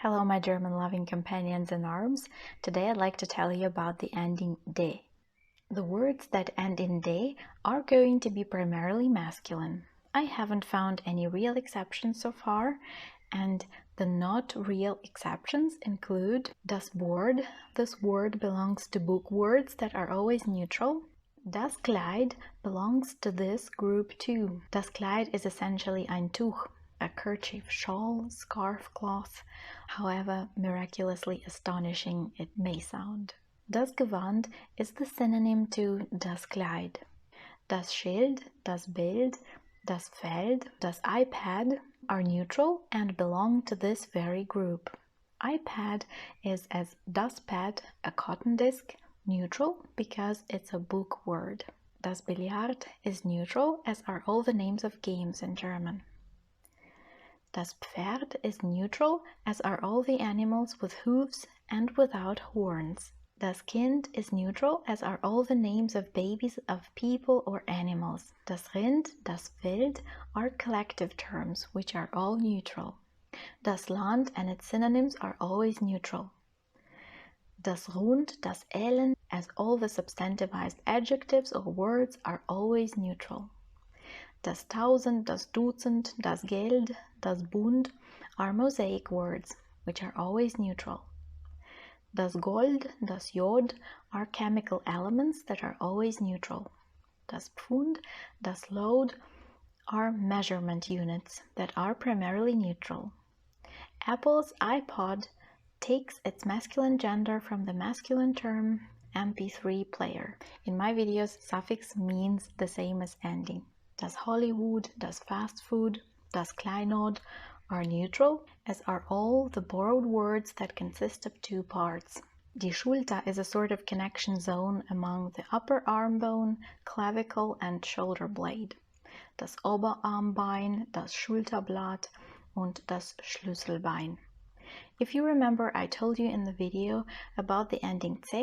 Hello, my German-loving companions in arms. Today I'd like to tell you about the ending de. The words that end in de are going to be primarily masculine. I haven't found any real exceptions so far, and the not real exceptions include das Wort. This word belongs to book words that are always neutral. Das Kleid belongs to this group too. Das Kleid is essentially ein Tuch, a kerchief, shawl, scarf, cloth, however miraculously astonishing it may sound. Das Gewand is the synonym to das Kleid. Das Schild, das Bild, das Feld, das iPad are neutral and belong to this very group. iPad is as das Pad, a cotton disc, neutral because it's a book word. Das Billard is neutral, as are all the names of games in German. Das Pferd is neutral, as are all the animals with hooves and without horns. Das Kind is neutral, as are all the names of babies of people or animals. Das Rind, das Wild are collective terms, which are all neutral. Das Land and its synonyms are always neutral. Das Rund, das Elend, as all the substantivized adjectives or words are always neutral. Das Tausend, das Dutzend, das Geld, das Bund are mosaic words, which are always neutral. Das Gold, das Jod are chemical elements that are always neutral. Das Pfund, das Load are measurement units that are primarily neutral. Apple's iPod takes its masculine gender from the masculine term MP3 player. In my videos, suffix means the same as ending. Das Hollywood, das Fast Food, das Kleinod are neutral, as are all the borrowed words that consist of two parts. Die Schulter is a sort of connection zone among the upper arm bone, clavicle and shoulder blade. Das Oberarmbein, das Schulterblatt und das Schlüsselbein. If you remember, I told you in the video about the ending ch,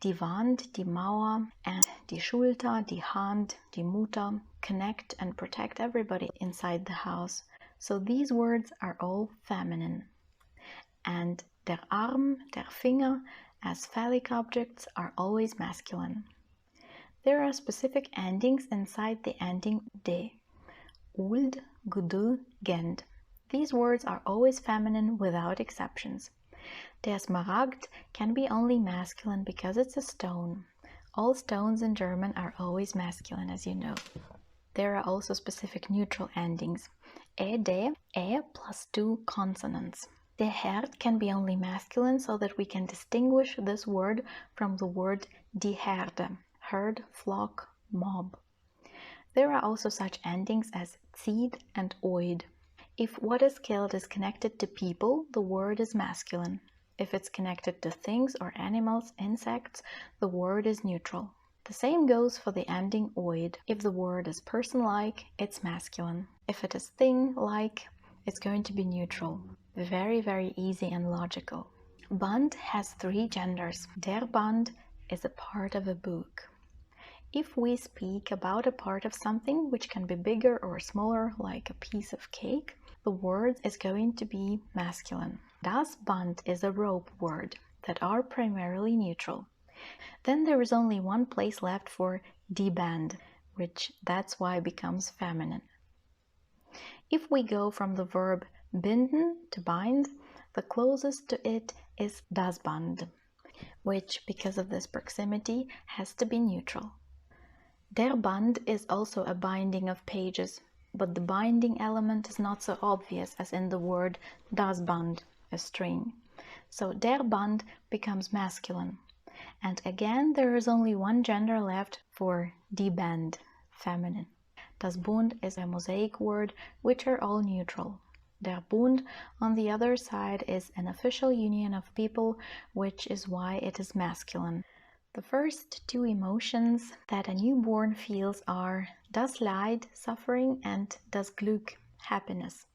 die Wand, die Mauer, and die Schulter, die Hand, die Mutter connect and protect everybody inside the house. So these words are all feminine. And der Arm, der Finger, as phallic objects are always masculine. There are specific endings inside the ending de. Uld, gud, gend. These words are always feminine without exceptions. Der Smaragd can be only masculine because it's a stone. All stones in German are always masculine, as you know. There are also specific neutral endings. De, plus two consonants. Der Herd can be only masculine so that we can distinguish this word from the word die Herde, herd, flock, mob. There are also such endings as zieht and oid. If what is killed is connected to people, the word is masculine. If it's connected to things or animals, insects, the word is neutral. The same goes for the ending oid. If the word is person-like, it's masculine. If it is thing-like, it's going to be neutral. Very, very easy and logical. Band has three genders. Der Band is a part of a book. If we speak about a part of something which can be bigger or smaller, like a piece of cake, the word is going to be masculine. Das Band is a rope word that are primarily neutral. Then there is only one place left for die Band, which that's why becomes feminine. If we go from the verb binden to bind, the closest to it is das Band, which, because of this proximity, has to be neutral. Der Band is also a binding of pages, but the binding element is not so obvious as in the word das Band, a string. So der Band becomes masculine. And again, there is only one gender left for die Band, feminine. Das Bund is a mosaic word, which are all neutral. Der Bund, on the other side, is an official union of people, which is why it is masculine. The first two emotions that a newborn feels are das Leid, suffering, and das Glück, happiness.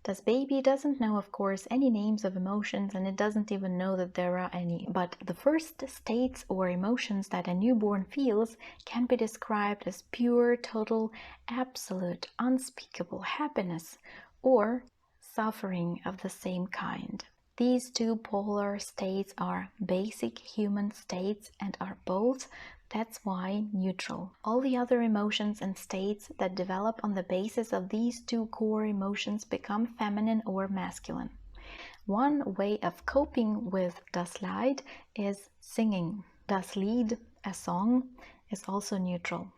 Das baby doesn't know, of course, any names of emotions, and it doesn't even know that there are any. But the first states or emotions that a newborn feels can be described as pure, total, absolute, unspeakable happiness, or suffering of the same kind. These two polar states are basic human states and are both, that's why, neutral. All the other emotions and states that develop on the basis of these two core emotions become feminine or masculine. One way of coping with das Leid is singing. Das Lied, a song, is also neutral.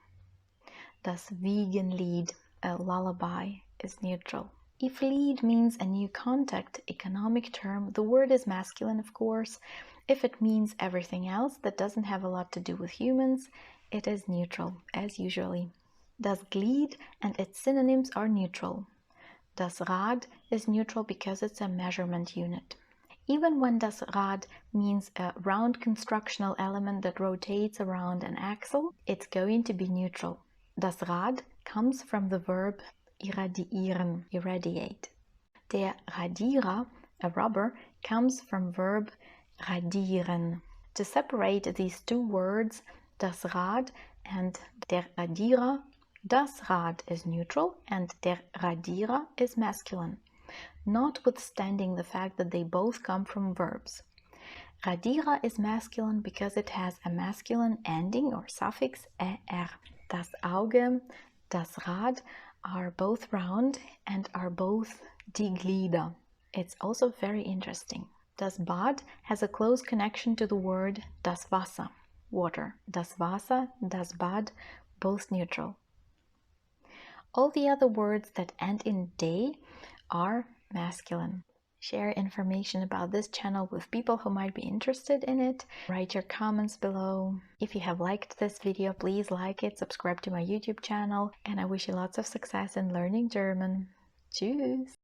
Das Wiegenlied, a lullaby, is neutral. If Lied means a new contact, economic term, the word is masculine, of course. If it means everything else that doesn't have a lot to do with humans, it is neutral, as usually. Das Glied and its synonyms are neutral. Das Rad is neutral because it's a measurement unit. Even when das Rad means a round constructional element that rotates around an axle, it's going to be neutral. Das Rad comes from the verb irradieren, irradiate. Der Radierer, a rubber, comes from verb radieren. To separate these two words, das Rad and der Radierer, das Rad is neutral and der Radierer is masculine, notwithstanding the fact that they both come from verbs. Radierer is masculine because it has a masculine ending or suffix er. Das Auge, das Rad are both round and are both die Glieder. It's also very interesting. Das Bad has a close connection to the word das Wasser, water. Das Wasser, das Bad, both neutral. All the other words that end in de are masculine. Share information about this channel with people who might be interested in it. Write your comments below. If you have liked this video, please like it, subscribe to my YouTube channel, and I wish you lots of success in learning German. Tschüss!